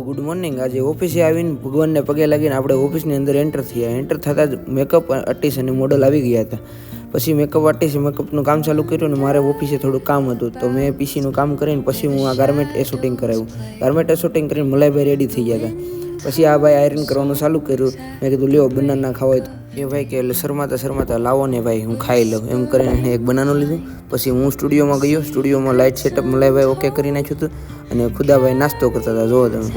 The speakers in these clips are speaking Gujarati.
Good morning. આજે ઓફિસે આવીને ભગવાનને પગે લાગીને આપણે ઓફિસની અંદર એન્ટર થયા। એન્ટર થતાં જ મેકઅપ આર્ટિસ્ટ અને મોડલ આવી ગયા હતા। પછી મેકઅપ આર્ટિસ્ટે મેકઅપનું કામ ચાલુ કર્યું અને મારે ઓફિસે થોડું કામ હતું, તો મેં પીસીનું કામ કરીને પછી હું આ ગાર્મેન્ટ એ શૂટિંગ કરાવ્યું। ગાર્મેન્ટ એ શૂટિંગ કરીને મલાઈભાઈ રેડી થઈ ગયા હતા। પછી આ ભાઈ આયરન કરવાનું ચાલુ કર્યું। મેં કીધું લ્યો બનાના ખાવા હોય તો એ ભાઈ કે એટલે શરમાતા લાવો ને ભાઈ હું ખાઈ લઉં એમ કરીને એક બનાનો લીધું। પછી હું સ્ટુડિયોમાં ગયો। સ્ટુડિયોમાં લાઇટ સેટઅપ મલાઈભાઈ ઓકે કરી નાખ્યું હતું અને ખુદાભાઈ નાસ્તો કરતા હતા। જોવો તમે।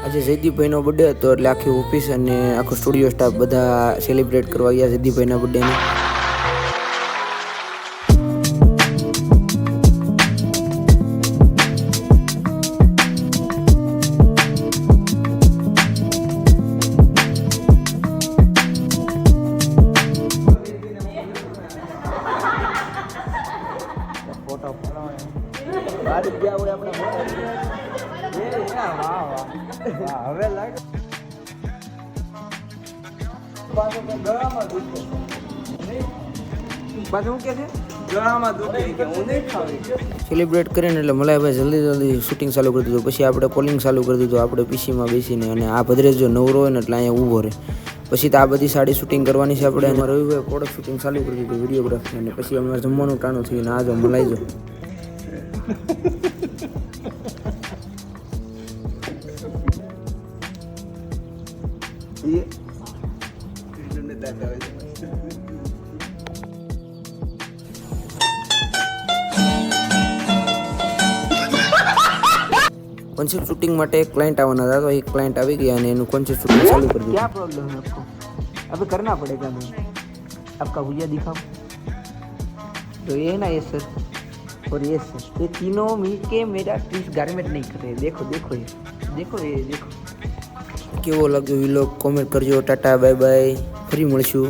આજે જયદીપભાઈનો બર્થડે હતો એટલે આખી ઓફિસ અને આખો સ્ટુડિયો સ્ટાફ બધા સેલિબ્રેટ કરવા ગયા જયદીપભાઈના બર્થડેને। સેલિબ્રેટ કરીને એટલે મલાઈભાઈ જલ્દી શૂટિંગ ચાલુ કરી દીધું। પછી આપણે કોલિંગ ચાલુ કરી દીધું આપણે પીસીમાં બેસીને, અને આ ભદ્રેશ જો નવરો હોય ને એટલે અહીંયા ઊભો રહે। પછી તો આ બધી સાડી શૂટિંગ કરવાની છે આપણે, અને રવિભાઈ પ્રોડક્ટ શૂટિંગ ચાલુ કરી દીધું વિડીયોગ્રાફી, અને પછી અમારે જમવાનું ટાણું થયું ને આ જો મલાઈ જો कॉन्सेप्ट शूटिंग માટે એક ક્લાइंट आवाना था, तो एक क्लाइंट आ गया અને એનું कॉन्सेप्ट शूटिंग चालू कर दिया। क्या प्रॉब्लम है आपको? अभी करना पड़ेगा मैम। आपका भैया दिखाओ तो ये है ना, ये सर और ये सर, ये तीनों मिलके मेरा 30 गारमेंट नहीं कर रहे। देखो देखो ये देखो। કેવો લાગ્યો વ્લોગ કોમેન્ટ કરજો। ટાટા બાય બાય, ફરી મળશું।